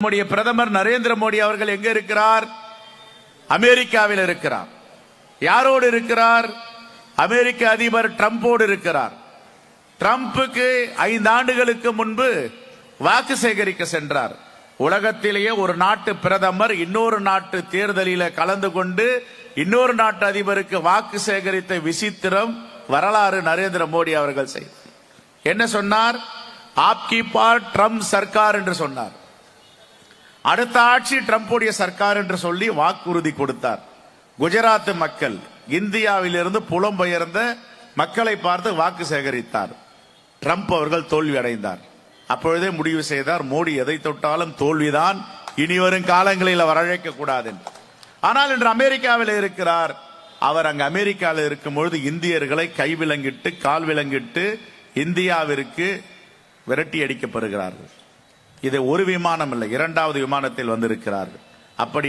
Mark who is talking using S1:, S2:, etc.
S1: நம்முடைய பிரதமர் நரேந்திர மோடி அவர்கள் எங்க இருக்கிறார்? அமெரிக்காவில் இருக்கிறார். யாரோடு இருக்கிறார்? அமெரிக்க அதிபர் டிரம்போடு இருக்கிறார். டிரம்புக்கு 5 ஆண்டுகளுக்கு முன்பு வாக்கு சேகரிக்க சென்றார். உலகத்திலேயே ஒரு நாட்டு பிரதமர் இன்னொரு நாட்டு தேர்தலில் கலந்து கொண்டு இன்னொரு நாட்டு அதிபருக்கு வாக்கு சேகரித்த விசித்திரம் வரலாறு நரேந்திர மோடி அவர்கள் செய்தார். என்ன சொன்னார்? ஆப்கி பார் ட்ரம்ப் சர்க்கார் என்று சொன்னார். அடுத்த ஆட்சி ட்ரம்புடைய சர்க்கார் என்று சொல்லி வாக்குறுதி கொடுத்தார். குஜராத் மக்கள், இந்தியாவிலிருந்து புலம்பெயர்ந்த மக்களை பார்த்து வாக்கு சேகரித்தார். ட்ரம்ப் அவர்கள் தோல்வி அடைந்தார். அப்பொழுதே முடிவு செய்தார், மோடி எதை தொட்டாலும் தோல்விதான், இனிவரும் காலங்களில் அவர் அழைக்க கூடாது. ஆனால் இன்று அமெரிக்காவில் இருக்கிறார். அவர் அங்கு அமெரிக்காவில் இருக்கும் பொழுது இந்தியர்களை கைவிலங்கிட்டு கால் விலங்கிட்டு இந்தியாவிற்கு விரட்டி அடிக்கப்படுகிறார்கள். இது ஒரு விமானம் இல்லை, 2வது விமானத்தில் வந்திருக்கிறார்கள். அப்படி